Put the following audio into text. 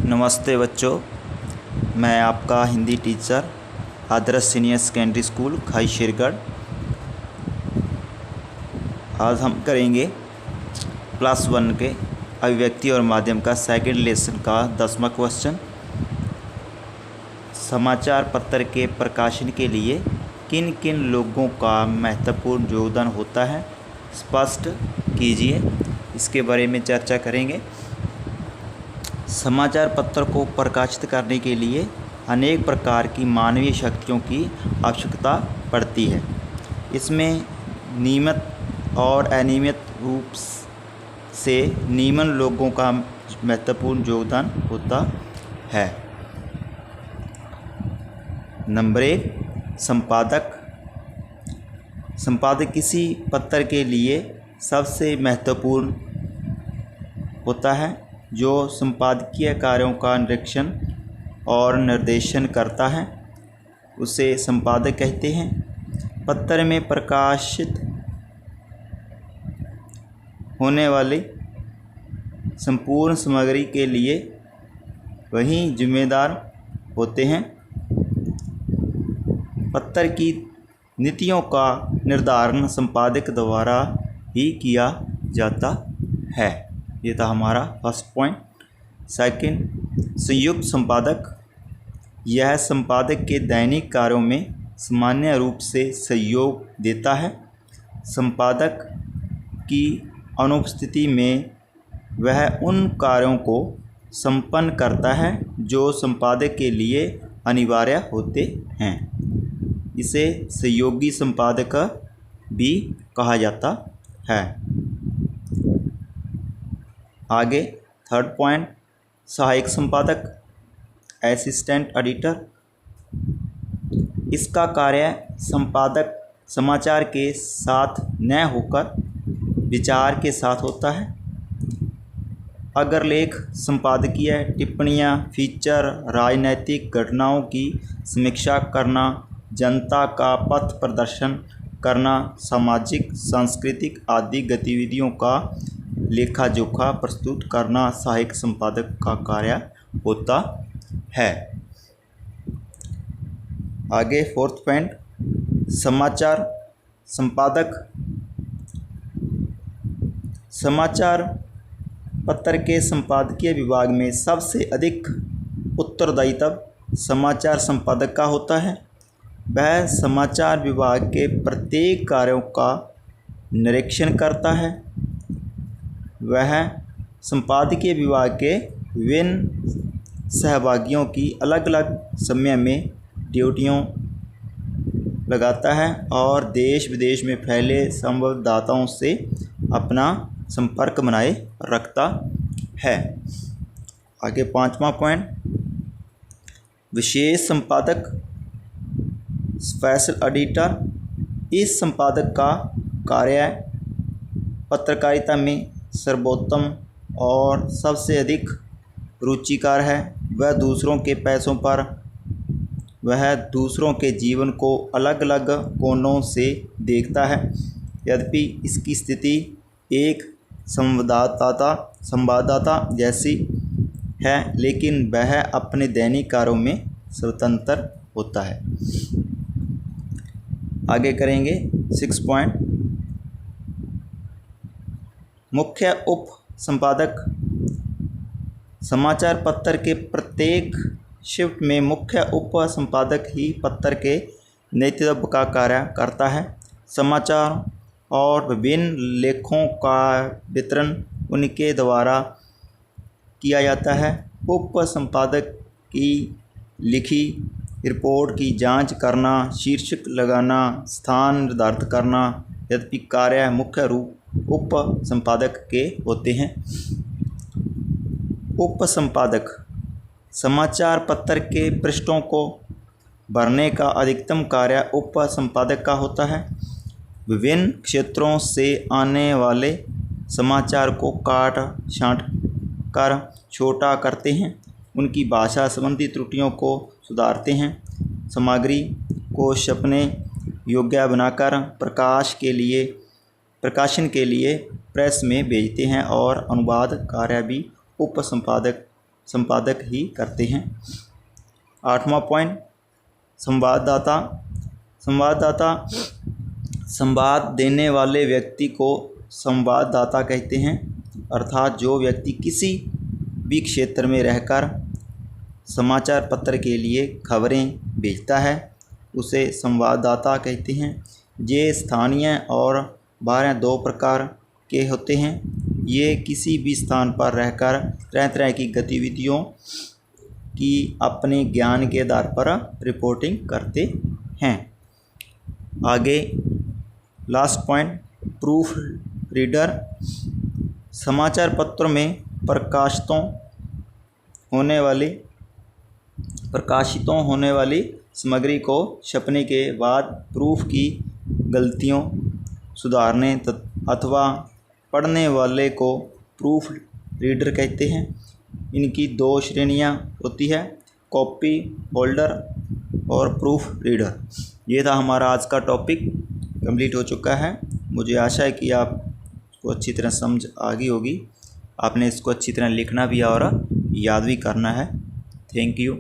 नमस्ते बच्चों, मैं आपका हिंदी टीचर आदर्श सीनियर सेकेंडरी स्कूल खाई शेरगढ़। आज हम करेंगे क्लास 1 के अभिव्यक्ति और माध्यम का सेकंड लेसन का 10वां क्वेश्चन। समाचार पत्र के प्रकाशन के लिए किन किन लोगों का महत्वपूर्ण योगदान होता है, स्पष्ट कीजिए। इसके बारे में चर्चा करेंगे। समाचार पत्र को प्रकाशित करने के लिए अनेक प्रकार की मानवीय शक्तियों की आवश्यकता पड़ती है। इसमें नियमित और अनियमित रूप से निम्न लोगों का महत्वपूर्ण योगदान होता है। नंबर 1, संपादक। संपादक किसी पत्र के लिए सबसे महत्वपूर्ण होता है, जो संपादकीय कार्यों का निरीक्षण और निर्देशन करता है, उसे संपादक कहते हैं। पत्र में प्रकाशित होने वाली संपूर्ण सामग्री के लिए वही जिम्मेदार होते हैं। पत्र की नीतियों का निर्धारण संपादक द्वारा ही किया जाता है। ये था हमारा फर्स्ट पॉइंट। सेकंड, संयुक्त संपादक। यह संपादक के दैनिक कार्यों में सामान्य रूप से सहयोग देता है। संपादक की अनुपस्थिति में वह उन कार्यों को संपन्न करता है जो संपादक के लिए अनिवार्य होते हैं। इसे सहयोगी संपादक भी कहा जाता है। आगे थर्ड पॉइंट, सहायक संपादक, असिस्टेंट एडिटर। इसका कार्य संपादक समाचार के साथ न होकर विचार के साथ होता है। अगर लेख, संपादकीय टिप्पणियाँ, फीचर, राजनैतिक घटनाओं की समीक्षा करना, जनता का पथ प्रदर्शन करना, सामाजिक, सांस्कृतिक आदि गतिविधियों का लेखा जोखा प्रस्तुत करना सहायक संपादक का कार्य होता है। आगे फोर्थ पॉइंट, समाचार संपादक। समाचार पत्र के संपादकीय विभाग में सबसे अधिक उत्तरदायित्व समाचार संपादक का होता है। वह समाचार विभाग के प्रत्येक कार्यों का निरीक्षण करता है। वह संपादकीय विभाग के विभिन्न सहभागियों की अलग अलग समय में ड्यूटियों लगाता है और देश विदेश में फैले संवाददाताओं से अपना संपर्क बनाए रखता है। आगे पांचवा पॉइंट, विशेष संपादक, स्पेशल एडिटर। इस संपादक का कार्य पत्रकारिता में सर्वोत्तम और सबसे अधिक रुचिकर है। वह दूसरों के पैसों पर वह दूसरों के जीवन को अलग अलग कोणों से देखता है। यद्यपि इसकी स्थिति एक संवाददाता जैसी है, लेकिन वह अपने दैनिक कार्यों में स्वतंत्र होता है। आगे करेंगे 6 पॉइंट, मुख्य उप संपादक। समाचार पत्र के प्रत्येक शिफ्ट में मुख्य उप संपादक ही पत्र के नेतृत्व का कार्य करता है। समाचार और विभिन्न लेखों का वितरण उनके द्वारा किया जाता है। उप संपादक की लिखी रिपोर्ट की जांच करना, शीर्षक लगाना, स्थान निर्धारित करना यद्यपि कार्य मुख्य रूप उप संपादक के होते हैं। उप संपादक समाचार पत्र के पृष्ठों को भरने का अधिकतम कार्य उप संपादक का होता है। विभिन्न क्षेत्रों से आने वाले समाचार को काट छांट कर छोटा करते हैं, उनकी भाषा संबंधी त्रुटियों को सुधारते हैं, सामग्री को छपने योग्य बनाकर प्रकाशन के लिए प्रेस में भेजते हैं और अनुवाद कार्य भी उप संपादक संपादक ही करते हैं। 8वां पॉइंट, संवाददाता। संवाददाता संवाद देने वाले व्यक्ति को संवाददाता कहते हैं, अर्थात जो व्यक्ति किसी भी क्षेत्र में रहकर समाचार पत्र के लिए खबरें भेजता है उसे संवाददाता कहते हैं। ये स्थानीय और बाहर दो प्रकार के होते हैं। ये किसी भी स्थान पर रहकर तरह तरह की गतिविधियों की अपने ज्ञान के आधार पर रिपोर्टिंग करते हैं। आगे लास्ट पॉइंट, प्रूफ रीडर। समाचार पत्रों में प्रकाशितों होने वाली सामग्री को छपने के बाद प्रूफ की गलतियों सुधारने अथवा पढ़ने वाले को प्रूफ रीडर कहते हैं। इनकी 2 श्रेणियां होती है, कॉपी होल्डर और प्रूफ रीडर। ये था हमारा आज का टॉपिक, कंप्लीट हो चुका है। मुझे आशा है कि आपको अच्छी तरह समझ आ गई होगी। आपने इसको अच्छी तरह लिखना भी और याद भी करना है। Thank you.